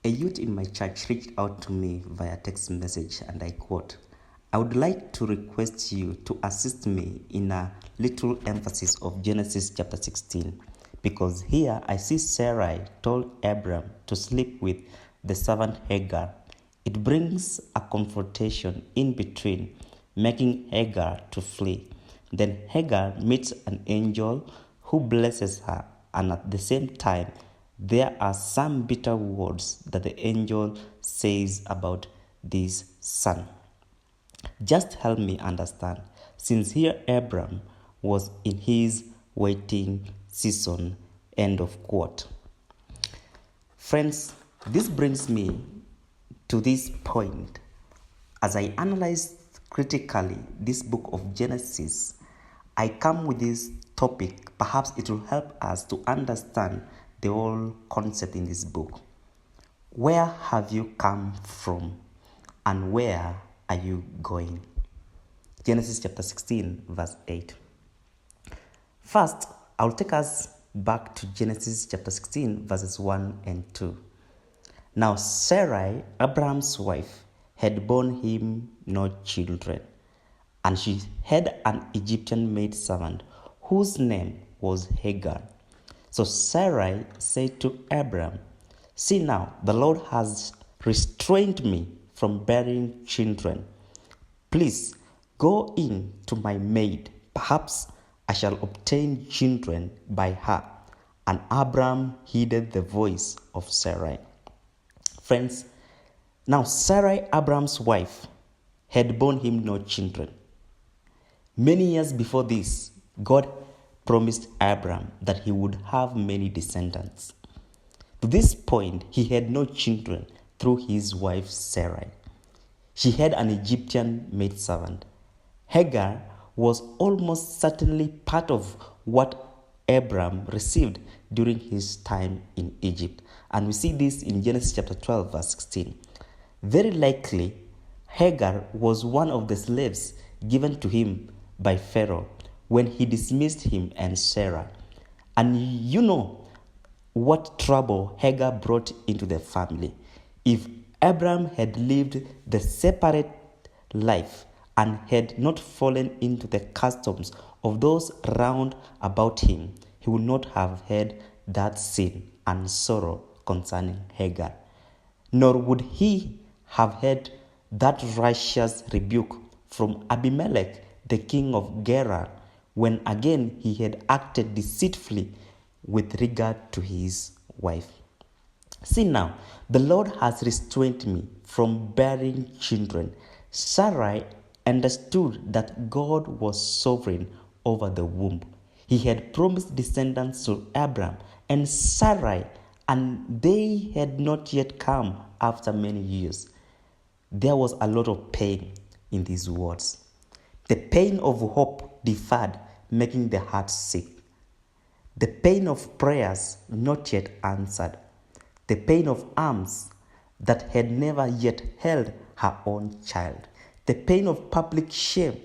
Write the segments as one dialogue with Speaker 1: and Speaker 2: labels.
Speaker 1: A youth in my church reached out to me via text message and I quote, "I would like to request you to assist me in a little emphasis of Genesis chapter 16 because here I see Sarai told Abram to sleep with the servant Hagar. It brings a confrontation in between, making Hagar to flee. Then Hagar meets an angel who blesses her, and at the same time, there are some bitter words that the angel says about this son. Just help me understand, since here Abram was in his waiting season." End of quote. Friends, this brings me to this point. As I analyze critically this book of Genesis, I come with this topic. Perhaps it will help us to understand the whole concept in this book. Where have you come from and where are you going? Genesis chapter 16 verse 8. First, I'll take us back to Genesis chapter 16 verses 1 and 2. Now Sarai, Abraham's wife, had borne him no children, and she had an Egyptian maidservant whose name was Hagar. So Sarai said to Abram, "See now, the Lord has restrained me from bearing children. Please go in to my maid. Perhaps I shall obtain children by her." And Abram heeded the voice of Sarai. Friends, now Sarai, Abram's wife, had borne him no children. Many years before this, God promised Abram that he would have many descendants. To this point, he had no children through his wife Sarai. She had an Egyptian maidservant. Hagar was almost certainly part of what Abram received during his time in Egypt. And we see this in Genesis chapter 12, verse 16. Very likely, Hagar was one of the slaves given to him by Pharaoh when he dismissed him and Sarah. And you know what trouble Hagar brought into the family. If Abram had lived the separate life and had not fallen into the customs of those round about him, he would not have had that sin and sorrow concerning Hagar. Nor would he have had that righteous rebuke from Abimelech, the king of Gerar, when again he had acted deceitfully with regard to his wife. "See now, the Lord has restrained me from bearing children." Sarai understood that God was sovereign over the womb. He had promised descendants to Abram and Sarai, and they had not yet come after many years. There was a lot of pain in these words. The pain of hope deferred, making the heart sick. The pain of prayers not yet answered. The pain of arms that had never yet held her own child. The pain of public shame.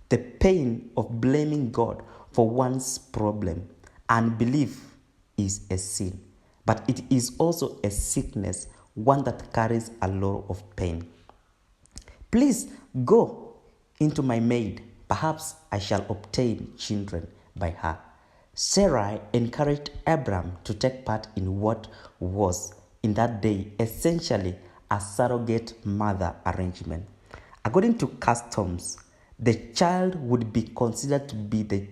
Speaker 1: The pain of blaming God for one's problem. Unbelief is a sin, but it is also a sickness, one that carries a lot of pain. "Please go into my maid. Perhaps I shall obtain children by her." Sarai encouraged Abram to take part in what was, in that day, essentially a surrogate mother arrangement. According to customs, the child would be considered to be the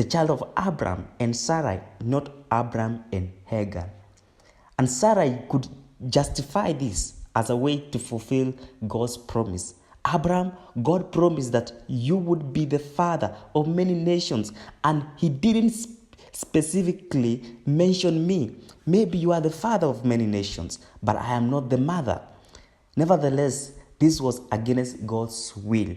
Speaker 1: child of Abram and Sarai, not Abram and Hagar. And Sarai could justify this as a way to fulfill God's promise. "Abram, God promised that you would be the father of many nations, and he didn't specifically mention me. Maybe you are the father of many nations, but I am not the mother." Nevertheless, this was against God's will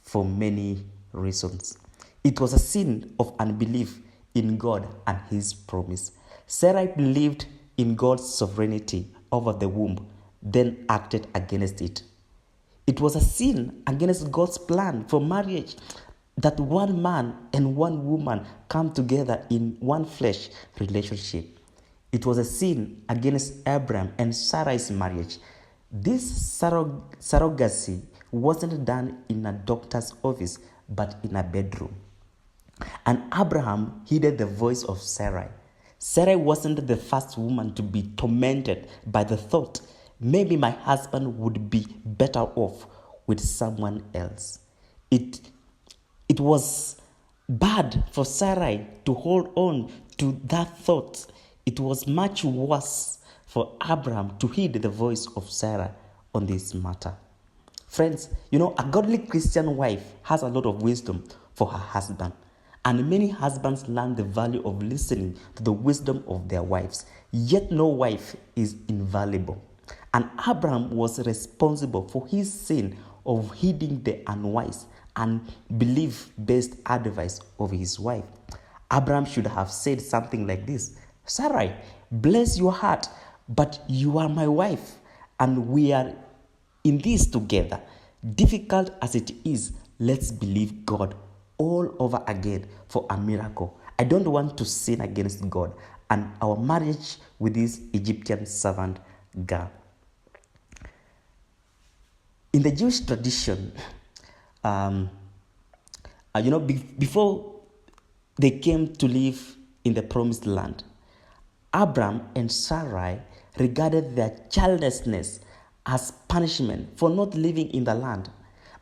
Speaker 1: for many reasons. It was a sin of unbelief in God and his promise. Sarai believed in God's sovereignty over the womb, then acted against it. It was a sin against God's plan for marriage, that one man and one woman come together in one flesh relationship. It was a sin against Abraham and Sarai's marriage. This surrogacy wasn't done in a doctor's office, but in a bedroom. And Abraham heeded the voice of Sarai. Sarai wasn't the first woman to be tormented by the thought, maybe my husband would be better off with someone else. It was bad for Sarai to hold on to that thought. It was much worse for Abraham to heed the voice of Sarah on this matter. Friends, a godly Christian wife has a lot of wisdom for her husband. And many husbands learn the value of listening to the wisdom of their wives. Yet no wife is invaluable. And Abraham was responsible for his sin of heeding the unwise and belief-based advice of his wife. Abraham should have said something like this: Sarai, bless your heart, but you are my wife, and we are in this together. Difficult as it is, let's believe God all over again for a miracle. I don't want to sin against God and our marriage with this Egyptian servant girl. In the Jewish tradition, before they came to live in the promised land, Abram and Sarai regarded their childlessness as punishment for not living in the land.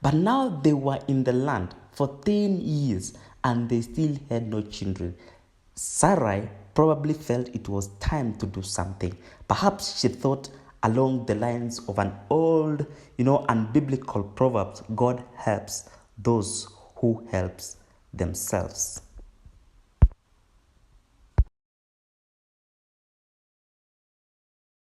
Speaker 1: But now they were in the land for 10 years and they still had no children. Sarai probably felt it was time to do something. Perhaps she thought along the lines of an old, unbiblical proverb: God helps those who helps themselves.